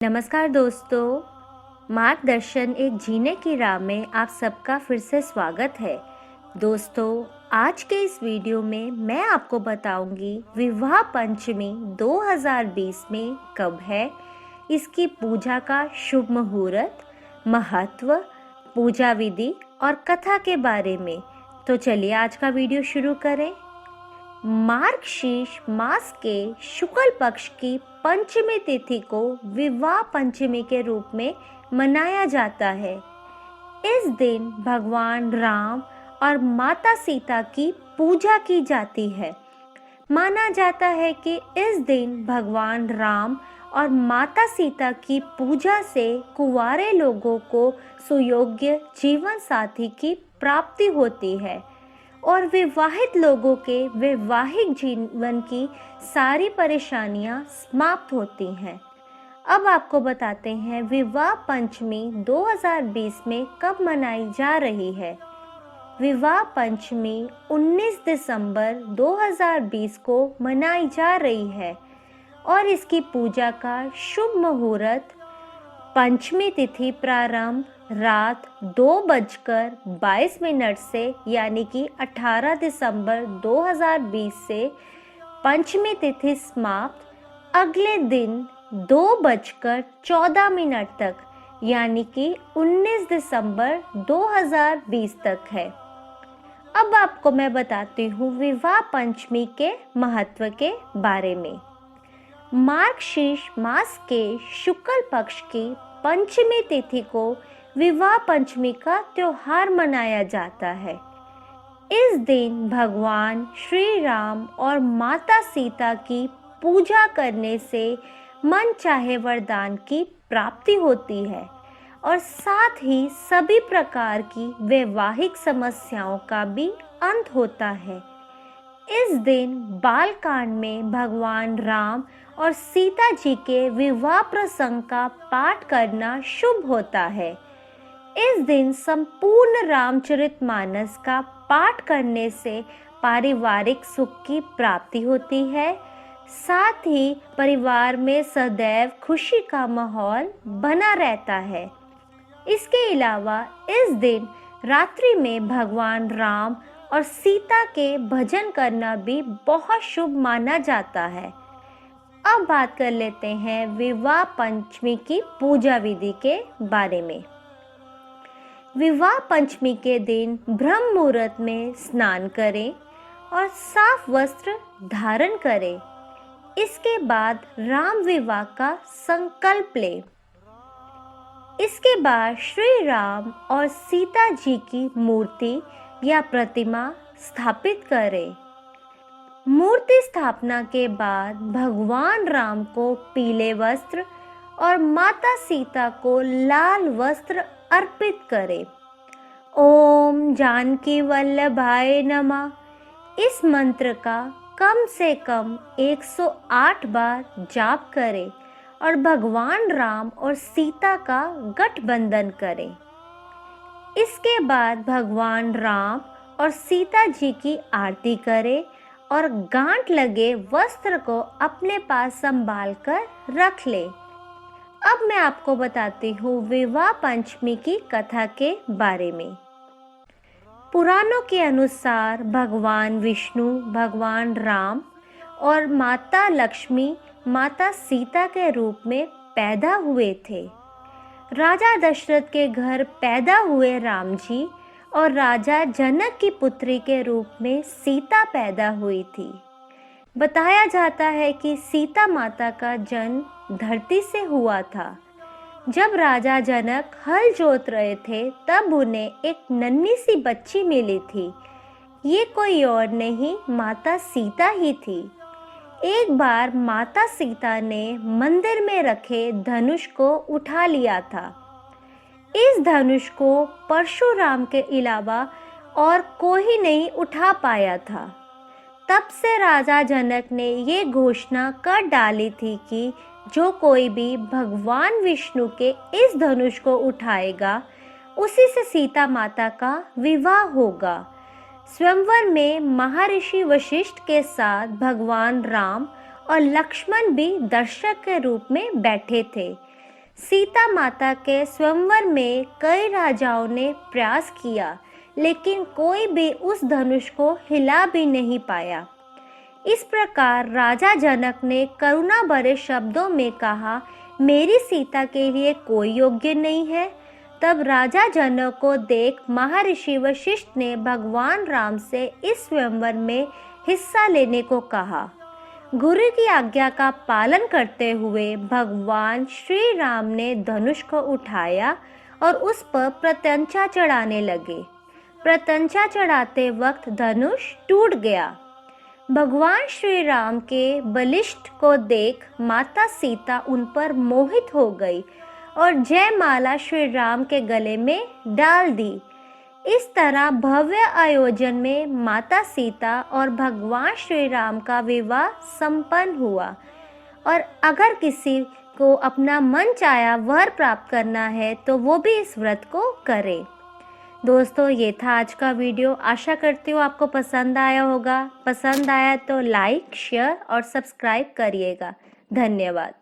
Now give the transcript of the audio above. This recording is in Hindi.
नमस्कार दोस्तों, मार्गदर्शन एक जीने की राह में आप सबका फिर से स्वागत है। दोस्तों, आज के इस वीडियो में मैं आपको बताऊंगी विवाह पंचमी 2020 में कब है, इसकी पूजा का शुभ मुहूर्त, महत्व, पूजा विधि और कथा के बारे में। तो चलिए आज का वीडियो शुरू करें। मार्गशीर्ष मास के शुक्ल पक्ष की पंचमी तिथि को विवाह पंचमी के रूप में मनाया जाता है। इस दिन भगवान राम और माता सीता की पूजा की जाती है। माना जाता है कि इस दिन भगवान राम और माता सीता की पूजा से कुंवारे लोगों को सुयोग्य जीवन साथी की प्राप्ति होती है और विवाहित लोगों के वैवाहिक जीवन की सारी परेशानियां समाप्त होती हैं। अब आपको बताते हैं विवाह पंचमी 2020 में कब मनाई जा रही है। विवाह पंचमी 19 दिसंबर 2020 को मनाई जा रही है और इसकी पूजा का शुभ मुहूर्त पंचमी तिथि प्रारंभ रात 2:22 से यानी कि 18 दिसंबर 2020 से पंचमी तिथि समाप्त अगले दिन 2:14 तक यानी कि 19 दिसंबर 2020 तक है। अब आपको मैं बताती हूँ विवाह पंचमी के महत्व के बारे में। मार्गशीर्ष मास के शुक्ल पक्ष की पंचमी तिथि को विवाह पंचमी का त्योहार मनाया जाता है। इस दिन भगवान श्री राम और माता सीता की पूजा करने से मन चाहे वरदान की प्राप्ति होती है और साथ ही सभी प्रकार की वैवाहिक समस्याओं का भी अंत होता है। इस दिन बालकांड में भगवान राम और सीता जी के विवाह प्रसंग का पाठ करना शुभ होता है। इस दिन संपूर्ण रामचरितमानस का पाठ करने से पारिवारिक सुख की प्राप्ति होती है। साथ ही परिवार में सदैव खुशी का माहौल बना रहता है। इसके अलावा इस दिन रात्रि में भगवान राम और सीता के भजन करना भी बहुत शुभ माना जाता है। अब बात कर लेते हैं विवाह पंचमी की पूजा विधि के बारे में। विवाह पंचमी के दिन ब्रह्म मुहूर्त में स्नान करें और साफ वस्त्र धारण करें। इसके बाद राम विवाह का संकल्प लें। इसके बाद श्री राम और सीता जी की मूर्ति या प्रतिमा स्थापित करें। मूर्ति स्थापना के बाद भगवान राम को पीले वस्त्र और माता सीता को लाल वस्त्र अर्पित करें। ओम जानकी वल्लभाय नमः इस मंत्र का कम से कम 108 बार जाप करें और भगवान राम और सीता का गठबंधन करें। इसके बाद भगवान राम और सीता जी की आरती करें और गांठ लगे वस्त्र को अपने पास संभाल कर रख ले। अब मैं आपको बताती हूँ विवाह पंचमी की कथा के बारे में। पुराणों के अनुसार भगवान विष्णु, भगवान राम और माता लक्ष्मी माता सीता के रूप में पैदा हुए थे। राजा दशरथ के घर पैदा हुए राम जी और राजा जनक की पुत्री के रूप में सीता पैदा हुई थी। बताया जाता है कि सीता माता का जन्म धरती से हुआ था। जब राजा जनक हल जोत रहे थे तब उन्हें एक नन्ही सी बच्ची मिली थी। ये कोई और नहीं, माता सीता ही थी। एक बार माता सीता ने मंदिर में रखे धनुष को उठा लिया था। इस धनुष को परशुराम के अलावा और कोई नहीं उठा पाया था। तब से राजा जनक ने ये घोषणा कर डाली थी कि जो कोई भी भगवान विष्णु के इस धनुष को उठाएगा उसी से सीता माता का विवाह होगा। स्वयंवर में महर्षि वशिष्ठ के साथ भगवान राम और लक्ष्मण भी दर्शक के रूप में बैठे थे। सीता माता के स्वयंवर में कई राजाओं ने प्रयास किया, लेकिन कोई भी उस धनुष को हिला भी नहीं पाया। इस प्रकार राजा जनक ने करुणा भरे शब्दों में कहा, मेरी सीता के लिए कोई योग्य नहीं है। तब राजा जनक को देख महर्षि वशिष्ठ ने भगवान राम से इस स्वयंवर में हिस्सा लेने को कहा। गुरु की आज्ञा का पालन करते हुए भगवान श्री राम ने धनुष को उठाया और उस पर प्रत्यंचा चढ़ाने लगे। प्रत्यंचा चढ़ाते वक्त धनुष टूट गया। भगवान श्री राम के बलिष्ठ को देख माता सीता उन पर मोहित हो गई और जयमाला श्री राम के गले में डाल दी। इस तरह भव्य आयोजन में माता सीता और भगवान श्री राम का विवाह संपन्न हुआ। और अगर किसी को अपना मन चाहा वर प्राप्त करना है तो वो भी इस व्रत को करे। दोस्तों, ये था आज का वीडियो। आशा करती हूँ आपको पसंद आया होगा। पसंद आया तो लाइक, शेयर और सब्सक्राइब करिएगा। धन्यवाद।